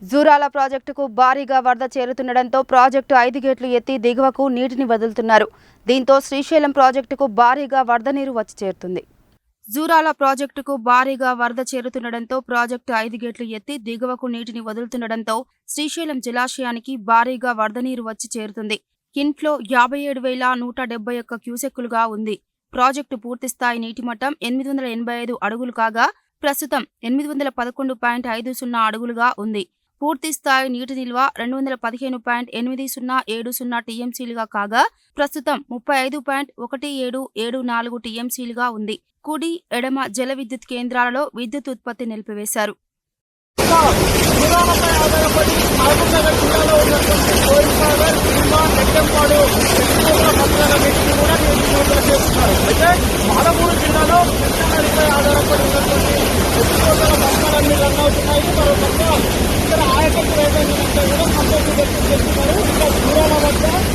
జూరాల ప్రాజెక్టుకు భారీగా వరద చేరుతుండటంతో ప్రాజెక్టు 5 గేట్లు ఎత్తి దిగువకు నీటిని వదులుతున్నారు. దీంతో శ్రీశైలం ప్రాజెక్టుకు భారీగా వరద నీరు వచ్చి చేరుతుంది. జూరాల ప్రాజెక్టుకు భారీగా వరద చేరుతుండటంతో ప్రాజెక్టు 5 గేట్లు ఎత్తి దిగువకు నీటిని వదులుతుండటంతో శ్రీశైలం జలాశయానికి భారీగా వరద నీరు వచ్చి చేరుతుంది. ఇన్ఫ్లో 57,171 క్యూసెక్కులుగా ఉంది. ప్రాజెక్టు పూర్తిస్థాయి నీటి మట్టం 885 అడుగులు కాగా ప్రస్తుతం 811.50 అడుగులుగా ఉంది. పూర్తి స్థాయి నీటి నిల్వ 215.8070 టీఎంసీలుగా కాగా ప్రస్తుతం 35.1774 టీఎంసీలుగా ఉంది. కుడి ఎడమ జల విద్యుత్ కేంద్రాలలో విద్యుత్ ఉత్పత్తి నిలిపివేశారు.